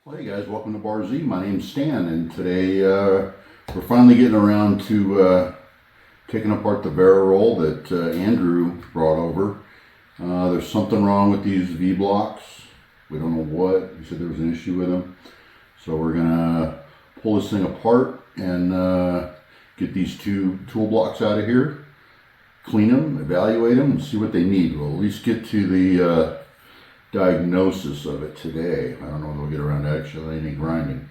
Well, hey guys, welcome to Bar Z. My name's Stan, and today we're finally getting around to taking apart the Vari Roll that Andrew brought over. There's something wrong with these V blocks. We don't know what. He said there was an issue with them. So we're gonna pull this thing apart and get these two tool blocks out of here, clean them, evaluate them, and see what they need. We'll at least get to the diagnosis of it today. I don't know if we'll get around to actually any grinding,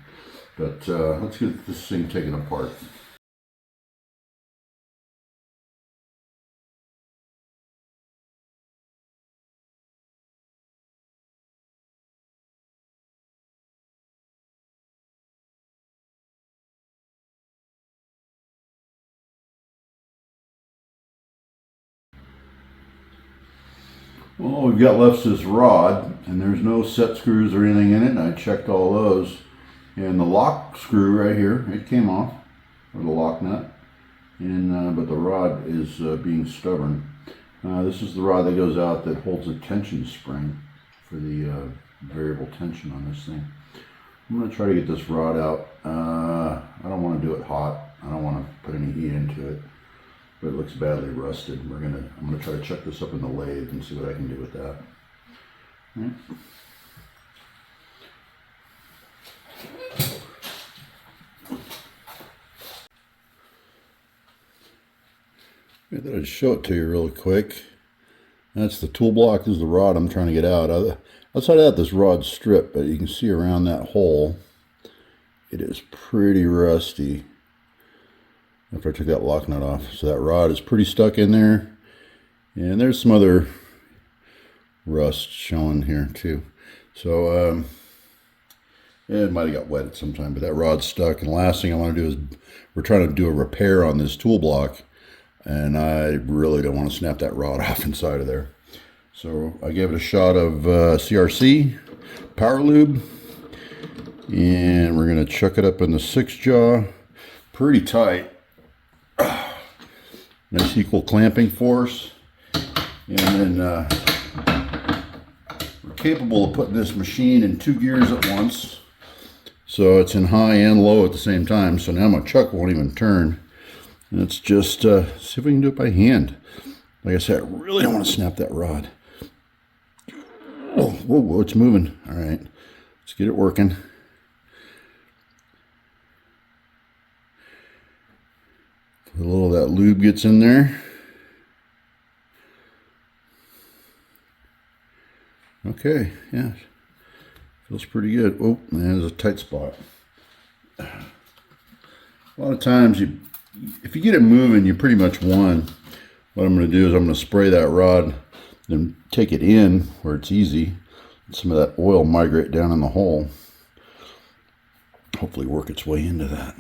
but let's get this thing taken apart. Well, we've got left this rod, and there's no set screws or anything in it, and I checked all those. And the lock screw right here, it came off, or the lock nut, and but the rod is being stubborn. This is the rod that goes out that holds a tension spring for the variable tension on this thing. I'm going to try to get this rod out. I don't want to do it hot. I don't want to put any heat into it. But it looks badly rusted. I'm gonna try to check this up in the lathe and see what I can do with that. All right. I thought I'd show it to you really quick. That's the tool block. This is the rod I'm trying to get out. Outside of that, this rod's stripped, but you can see around that hole, it is pretty rusty. After I took that lock nut off. So that rod is pretty stuck in there. And there's some other rust showing here too. So it might have got wet at some time, but that rod's stuck. And the last thing I want to do is we're trying to do a repair on this tool block, and I really don't want to snap that rod off inside of there. So I gave it a shot of CRC power lube, and we're going to chuck it up in the 6-jaw pretty tight. Nice equal clamping force, and then we're capable of putting this machine in 2 gears at once, so it's in high and low at the same time. So now my chuck won't even turn. Let's just see if we can do it by hand. Like I said, I really don't want to snap that rod. Oh, whoa, it's moving. All right, let's get it working. A little of that lube gets in there. Okay, yeah, feels pretty good. Oh, there's a tight spot. A lot of times, if you get it moving, you pretty much won. What I'm going to do is I'm going to spray that rod, then take it in where it's easy. Let some of that oil migrate down in the hole. Hopefully work its way into that.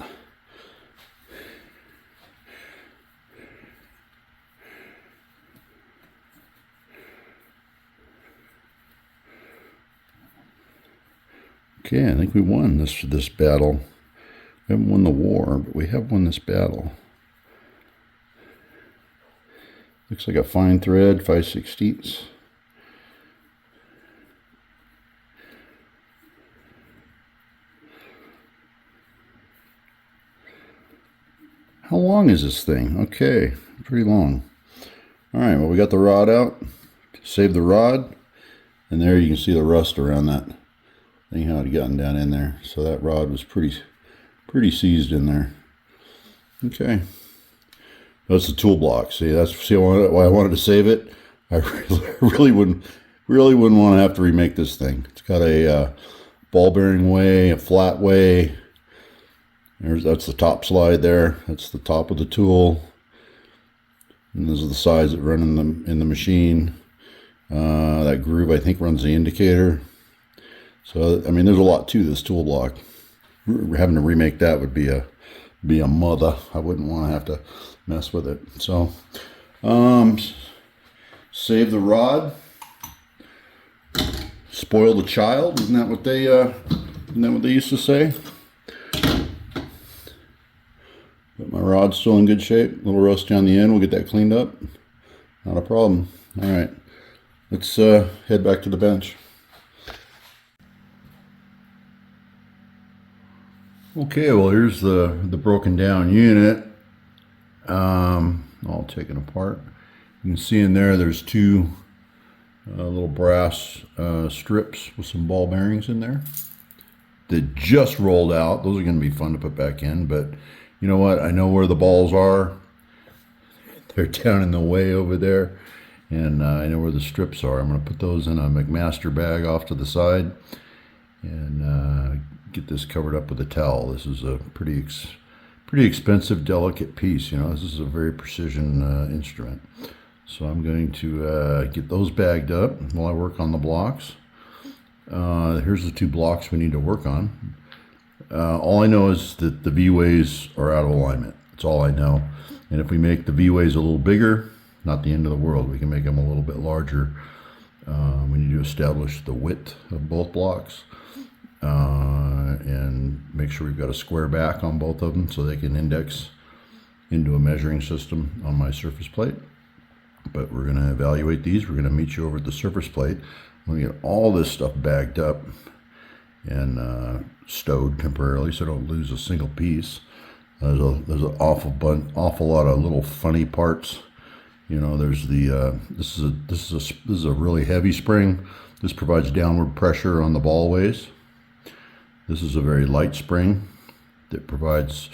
Okay, I think we won this battle. We haven't won the war, but we have won this battle. Looks like a fine thread, 5/16. How long is this thing? Okay, pretty long. All right, well, we got the rod out. Save the rod, and there you can see the rust around that thing, how it had gotten down in there. So that rod was pretty seized in there. Okay, that's the tool block. See why I wanted to save it. I really wouldn't want to have to remake this thing. It's got a ball bearing way, a flat way. That's the top slide there. That's the top of the tool, and those are the sides that run in the machine. That groove, I think, runs the indicator. So, I mean, there's a lot to this tool block. Having to remake that would be a mother. I wouldn't want to have to mess with it. So, save the rod, spoil the child. Isn't that what they used to say? But my rod's still in good shape. A little rusty on the end. We'll get that cleaned up. Not a problem. All right, let's head back to the bench. Okay, well here's the broken down unit, all taken apart. You can see in there there's two little brass strips with some ball bearings in there that just rolled out. Those are going to be fun to put back in, but you know what? I know where the balls are. They're down in the way over there, and I know where the strips are. I'm going to put those in a McMaster bag off to the side and get this covered up with a towel. This is a pretty expensive, delicate piece. You know, this is a very precision instrument. So I'm going to get those bagged up while I work on the blocks. Here's the two blocks we need to work on. All I know is that the V-ways are out of alignment. That's all I know. And if we make the V-ways a little bigger, not the end of the world. We can make them a little bit larger. We need to establish the width of both blocks and make sure we've got a square back on both of them so they can index into a measuring system on my surface plate. But we're going to evaluate these. We're going to meet you over at the surface plate. I'm going to get all this stuff bagged up and stowed temporarily so I don't lose a single piece. There's an awful lot of little funny parts. You know, there's the this is a really heavy spring. This provides downward pressure on the ball ways. This is a very light spring that provides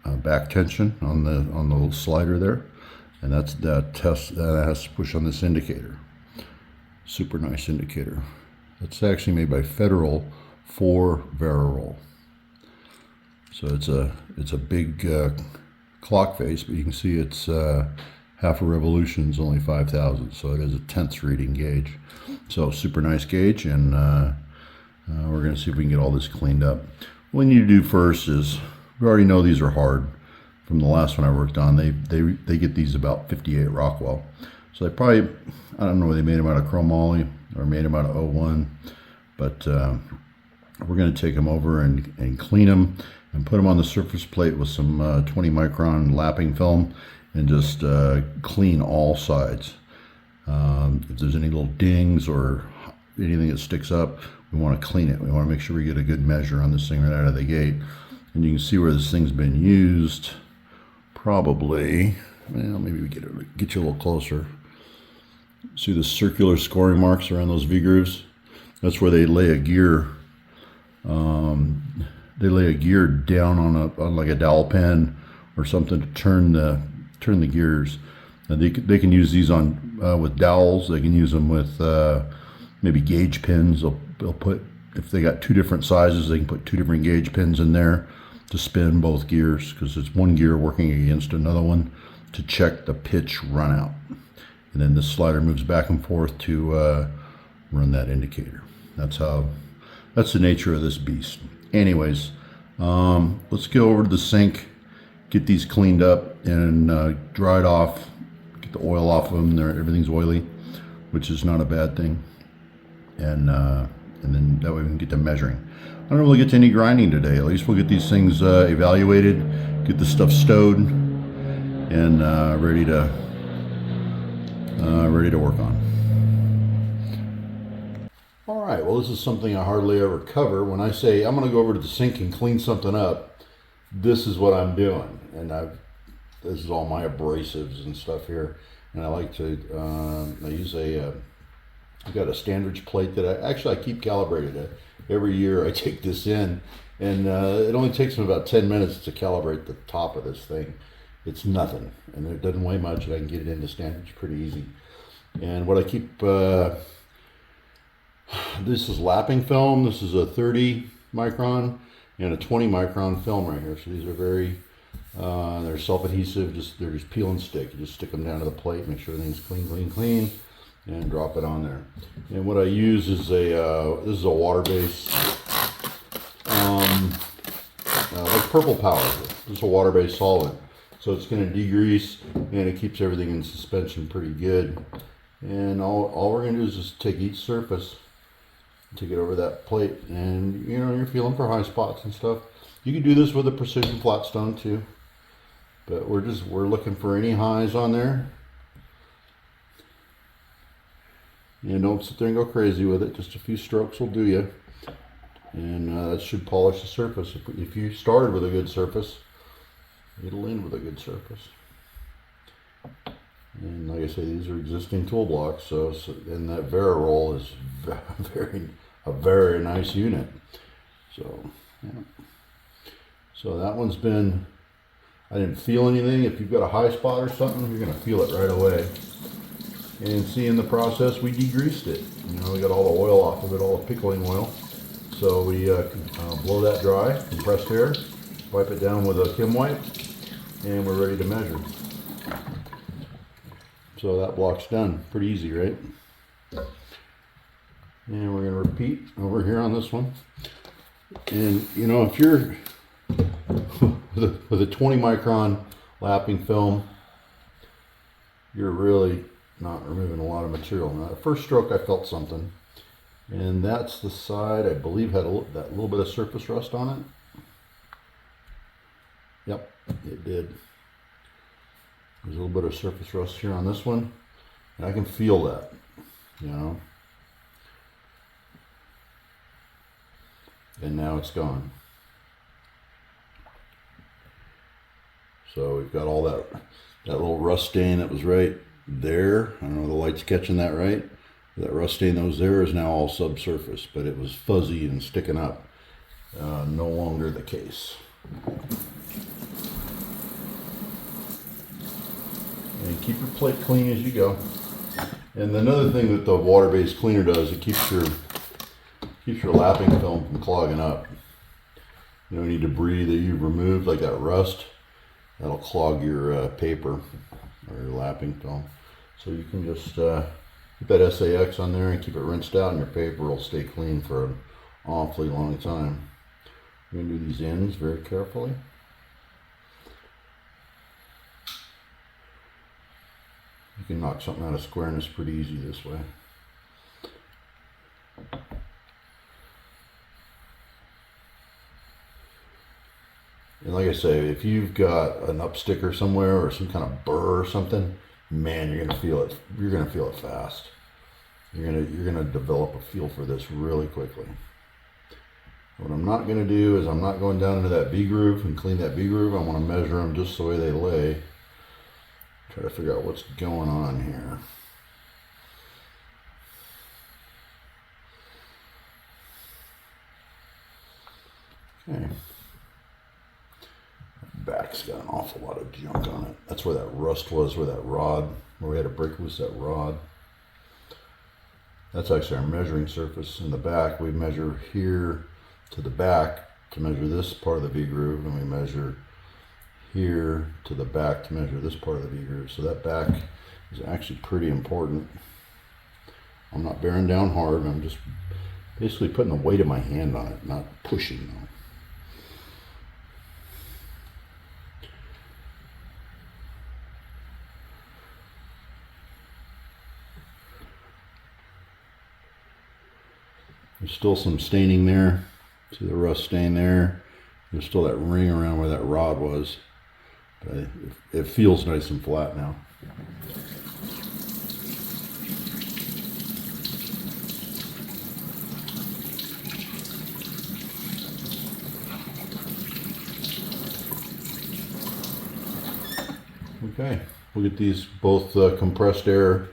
back tension on the little slider there, and that has to push on this indicator. Super nice indicator. It's actually made by Federal for Vari Roll. So it's a big clock face, but you can see it's half a revolution is only 5,000, so it is a tenths reading gauge. So super nice gauge, and we're going to see if we can get all this cleaned up. What we need to do first is, we already know these are hard from the last one I worked on. They get these about 58 Rockwell. So they probably, I don't know whether they made them out of chromoly or made them out of 01, but we're going to take them over and clean them and put them on the surface plate with some 20 micron lapping film and just clean all sides. If there's any little dings or anything that sticks up, we want to clean it. We want to make sure we get a good measure on this thing right out of the gate. And you can see where this thing's been used. Probably, well, maybe we get you a little closer. See the circular scoring marks around those V-grooves? That's where they lay a gear. They lay a gear down on like a dowel pen or something to turn the gears. And they can use these on with dowels. They can use them with maybe gauge pins. They'll put, if they got two different sizes, they can put two different gauge pins in there to spin both gears, because it's one gear working against another one to check the pitch run out. And then this slider moves back and forth to run that indicator. That's the nature of this beast. Anyways, let's go over to the sink, get these cleaned up and dried off, get the oil off of them. Everything's oily, which is not a bad thing. And then that way we can get to measuring. I don't really get to any grinding today. At least we'll get these things evaluated, get the stuff stowed, and ready to work on. All right, well, this is something I hardly ever cover. When I say I'm going to go over to the sink and clean something up, this is what I'm doing. And this is all my abrasives and stuff here. And I like to, I use I've got a standards plate that I keep calibrated. Every year I take this in, and it only takes me about 10 minutes to calibrate the top of this thing. It's nothing, and it doesn't weigh much, and I can get it into standards pretty easy. And what I keep, this is lapping film. This is a 30 micron and a 20 micron film right here. So these are very, they're self-adhesive. They're just peel and stick. You just stick them down to the plate, make sure everything's clean, and drop it on there. And what I use is this is a water-based, like Purple Power. This is a water-based solvent. So it's going to degrease, and it keeps everything in suspension pretty good. And all we're going to do is just take each surface, take it over that plate, and you know, you're feeling for high spots and stuff. You can do this with a precision flat stone too, but we're looking for any highs on there. And don't sit there and go crazy with it. Just a few strokes will do you. And that should polish the surface. If you started with a good surface, it'll end with a good surface. And like I say, these are existing tool blocks, so and that Vari Roll is a very nice unit. So yeah. So that one's been, I didn't feel anything. If you've got a high spot or something, you're gonna feel it right away. And see, in the process, we degreased it. You know, we got all the oil off of it, all the pickling oil. So we blow that dry, compressed air, wipe it down with a Kim wipe, and we're ready to measure. So that block's done. Pretty easy, right? And we're going to repeat over here on this one. And you know, if you're with a 20 micron lapping film, you're really not removing a lot of material. Now, the first stroke I felt something, and that's the side I believe had that little bit of surface rust on it. Yep, it did. There's a little bit of surface rust here on this one, and I can feel that, you know. And now it's gone. So we've got all that little rust stain that was right there. I don't know if the light's catching that right. That rust stain that was there is now all subsurface, but it was fuzzy and sticking up. No longer the case. And keep your plate clean as you go. And another thing that the water-based cleaner does, it keeps your lapping film from clogging up. You know, any debris that you've removed, like that rust, that'll clog your paper or your lapping film. So you can just keep that SAX on there and keep it rinsed out, and your paper will stay clean for an awfully long time. You're going to do these ends very carefully. You can knock something out of squareness pretty easy this way. And like I say, if you've got an upsticker somewhere or some kind of burr or something, man, you're gonna feel it. You're gonna feel it fast. You're gonna develop a feel for this really quickly. What I'm not gonna do is I'm not going down into that V groove and clean that V groove. I want to measure them just the way they lay. Try to figure out what's going on here. Okay. Back's got an awful lot of junk on it. That's where that rust was, where that rod, where we had to break loose that rod. That's actually our measuring surface. In the back, we measure here to the back to measure this part of the V groove, and we measure here to the back to measure this part of the V groove. So that back is actually pretty important. I'm not bearing down hard. I'm just basically putting the weight of my hand on it, not pushing though. There's still some staining there. See the rust stain there? There's still that ring around where that rod was. But it feels nice and flat now. Okay, we'll get these both compressed air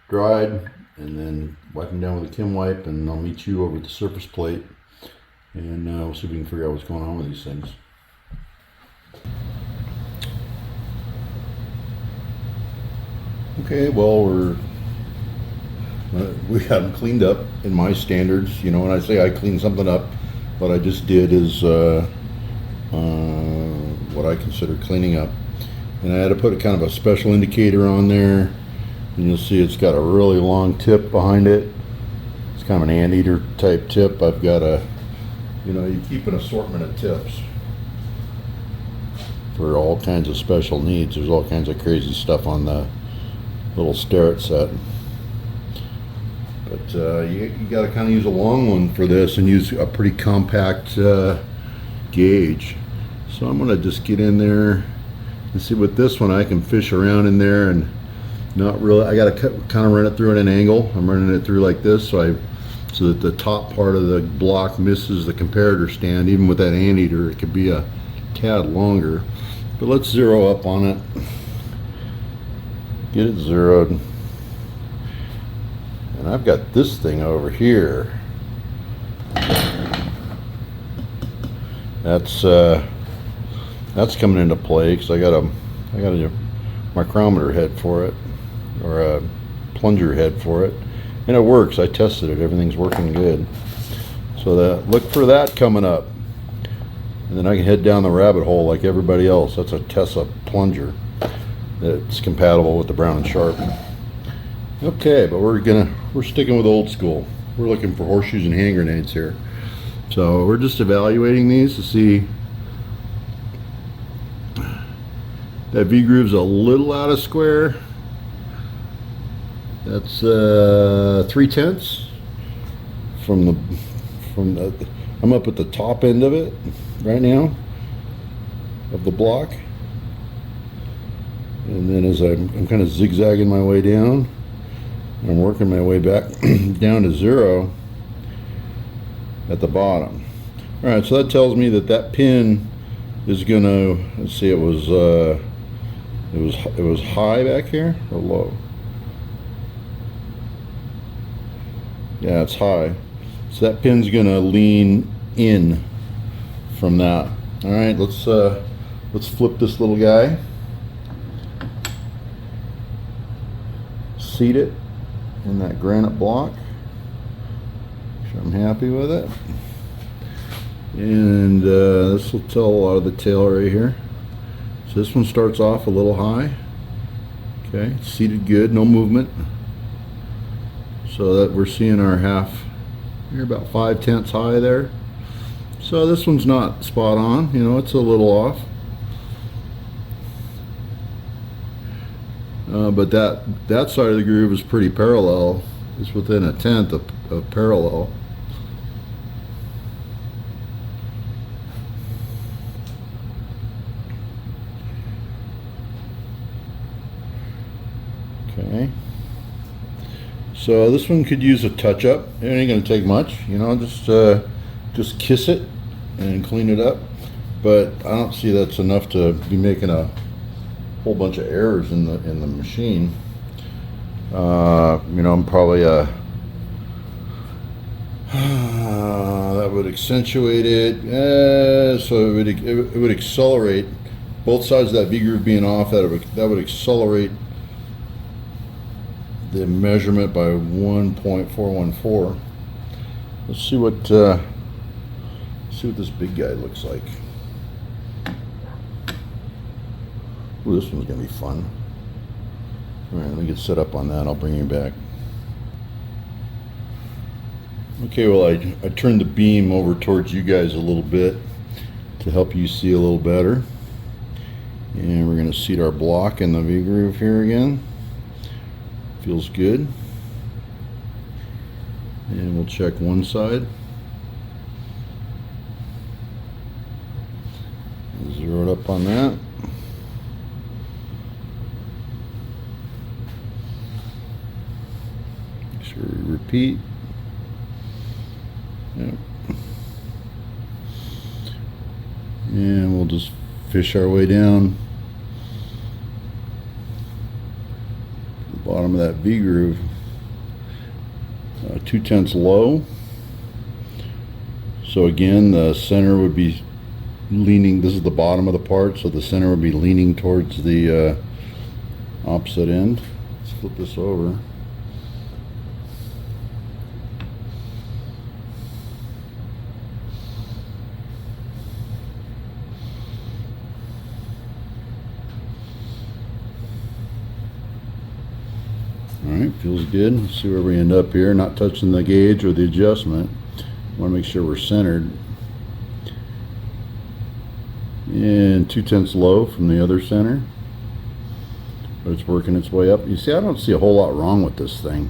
dried and then wipe them down with a Kim wipe, and I'll meet you over at the surface plate, and we'll see if we can figure out what's going on with these things. Okay, well, we got them cleaned up in my standards. You know, when I say I clean something up, what I just did is what I consider cleaning up. And I had to put a kind of a special indicator on there, and you'll see it's got a really long tip behind it. It's kind of an anteater type tip. I've got you keep an assortment of tips for all kinds of special needs. There's all kinds of crazy stuff on the little Starrett set. But you got to kind of use a long one for this and use a pretty compact gauge. So I'm going to just get in there and see with this one I can fish around in there and not really, I got to kind of run it through at an angle. I'm running it through like this, so so that the top part of the block misses the comparator stand. Even with that anteater, it could be a tad longer. But let's zero up on it. Get it zeroed. And I've got this thing over here. That's coming into play because I got a micrometer head for it, or a plunger head for it, and it works. I tested it, everything's working good. So look for that coming up, and then I can head down the rabbit hole like everybody else. That's a Tessa plunger that's compatible with the Brown and Sharp. Okay, but we're sticking with old school. We're looking for horseshoes and hand grenades here. So we're just evaluating these to see that V-groove's a little out of square. That's 3/10 from the I'm up at the top end of it right now of the block, and then as I'm kind of zigzagging my way down, I'm working my way back down to 0 at the bottom. All right, so that tells me that pin is gonna, let's see, it was high back here or low? Yeah, it's high. So that pin's gonna lean in from that. All right, let's flip this little guy, seat it in that granite block. Sure I'm happy with it. And this will tell a lot of the tail right here. So this one starts off a little high. Okay, it's seated good, no movement. So that we're seeing our half, you're about 5/10 high there. So this one's not spot on, you know, it's a little off. But that side of the groove is pretty parallel. It's within 1/10 of parallel. Okay. So this one could use a touch-up. It ain't gonna take much, you know. Just kiss it and clean it up. But I don't see that's enough to be making a whole bunch of errors in the machine. You know, I'm probably that would accentuate it. So it would accelerate both sides of that V groove being off. That would accelerate the measurement by 1.414. Let's see what this big guy looks like. Ooh, this one's gonna be fun. All right, let me get set up on that. I'll bring you back. Okay, well, I turned the beam over towards you guys a little bit to help you see a little better. And we're gonna seat our block in the V groove here again. Feels good. And we'll check one side. Zero it up on that. Make sure we repeat. Yep. And we'll just fish our way down the bottom of that V groove. 2/10 low. So again, the center would be leaning, this is the bottom of the part, so the center would be leaning towards the opposite end. Let's flip this over. Alright, feels good. Let's see where we end up here. Not touching the gauge or the adjustment. Want to make sure we're centered. And 2/10 low from the other center. But it's working its way up. You see, I don't see a whole lot wrong with this thing.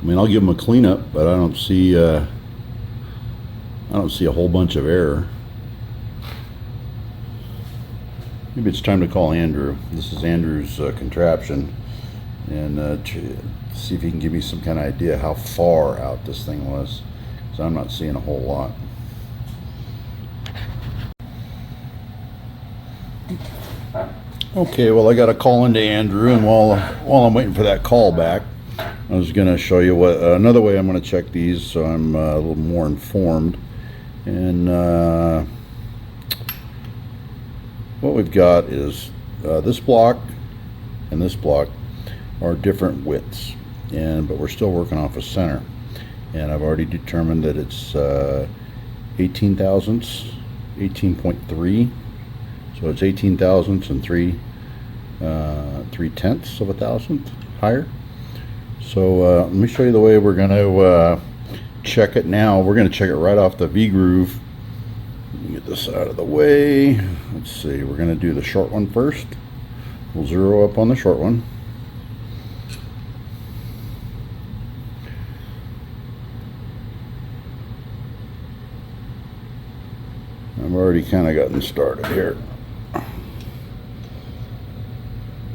I mean, I'll give them a cleanup, but I don't see a whole bunch of error. Maybe it's time to call Andrew. This is Andrew's contraption, and see if he can give me some kind of idea how far out this thing was, because I'm not seeing a whole lot. Okay, well, I got a call into Andrew, and while I'm waiting for that call back, I was going to show you what another way I'm going to check these, so I'm a little more informed. And what we've got is this block and this block are different widths, but we're still working off a center. And I've already determined that it's 18 thousandths, 18.3. So it's 18 thousandths and 3 tenths of a thousandth higher. So let me show you the way we're going to check it now. We're going to check it right off the V-groove. Let me get this out of the way. Let's see, we're going to do the short one first. We'll zero up on the short one. I've already kind of gotten started here.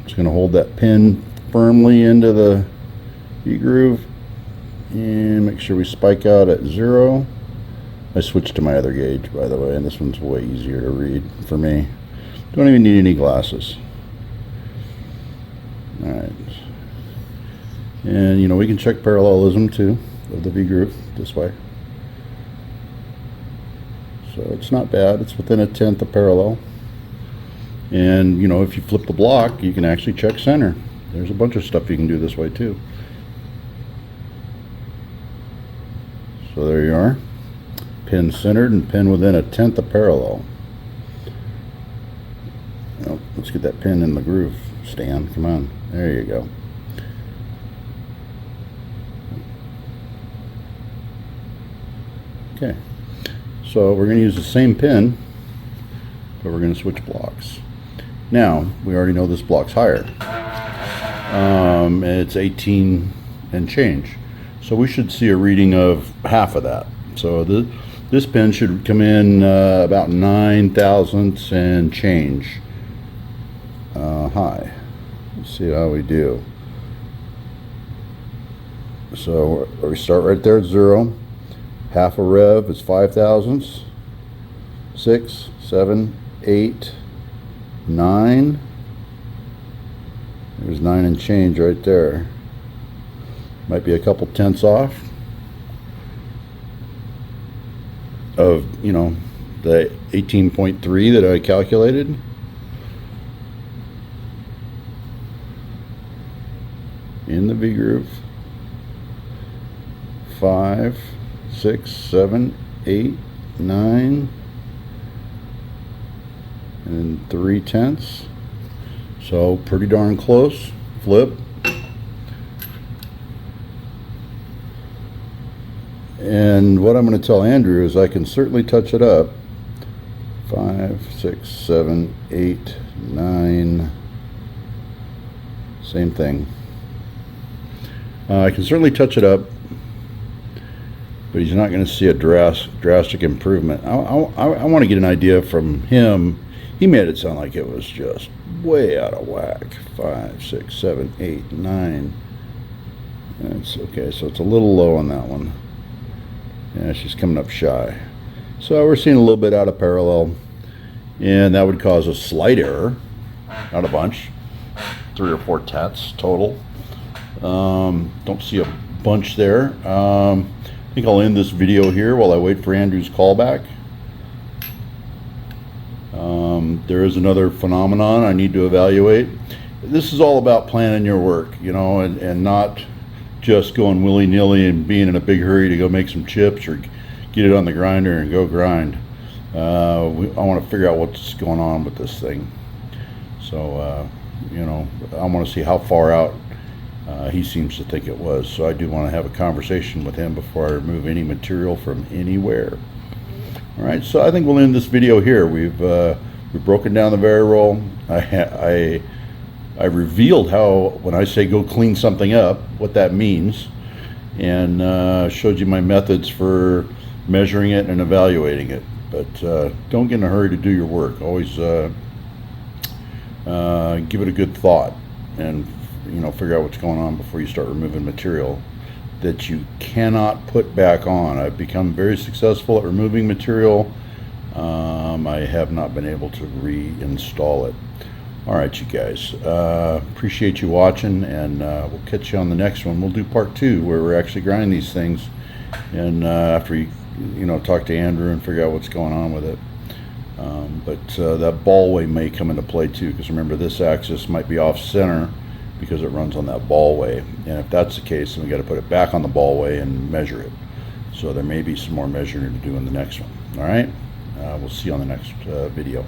Just going to hold that pin firmly into the V-groove and make sure we spike out at 0. I switched to my other gauge, by the way, and this one's way easier to read for me. Don't even need any glasses. Alright. And we can check parallelism too of the V-groove this way. So it's not bad. It's within a tenth of parallel. And if you flip the block, you can actually check center. There's a bunch of stuff you can do this way too. So there you are. Pin centered and pin within a tenth of parallel. Well, let's get that pin in the groove, Stan. Come on. There you go. Okay. So we're going to use the same pin, but we're going to switch blocks. Now, we already know this block's higher. It's 18 and change. So we should see a reading of half of that. So this pin should come in about 9 thousandths and change high. Let's see how we do. So we start right there at 0. Half a rev is 5 thousandths. 6, 7, 8, 9. There's 9 and change right there. Might be a couple tenths off of, the 18.3 that I calculated. In the V groove. 5, 6, 7, 8, 9, and 3 tenths. So pretty darn close. Flip. And what I'm going to tell Andrew is I can certainly touch it up. 5, 6, 7, 8, 9. Same thing. I can certainly touch it up, but he's not going to see a drastic improvement. I want to get an idea from him. He made it sound like it was just way out of whack. 5, 6, 7, 8, 9. That's okay, so it's a little low on that one. Yeah, she's coming up shy. So we're seeing a little bit out of parallel, and that would cause a slight error, not a bunch. 3 or 4 tenths total. Don't see a bunch there. I think I'll end this video here while I wait for Andrew's callback. There is another phenomenon I need to evaluate. This is all about planning your work, and not just going willy-nilly and being in a big hurry to go make some chips or get it on the grinder and go grind. I want to figure out what's going on with this thing. So, I want to see how far out he seems to think it was. So I do want to have a conversation with him before I remove any material from anywhere. All right, so I think we'll end this video here. We've broken down the Vari Roll. I revealed how, when I say go clean something up, what that means, and showed you my methods for measuring it and evaluating it. But don't get in a hurry to do your work. Always give it a good thought and figure out what's going on before you start removing material that you cannot put back on. I've become very successful at removing material. I have not been able to reinstall it. All right, you guys, appreciate you watching, and we'll catch you on the next one. We'll do part 2 where we're actually grinding these things, and after you talk to Andrew and figure out what's going on with it. But that ballway may come into play too, because remember, this axis might be off center because it runs on that ballway, and if that's the case, then we got to put it back on the ballway and measure it. So there may be some more measuring to do in the next one. All right, we'll see you on the next video.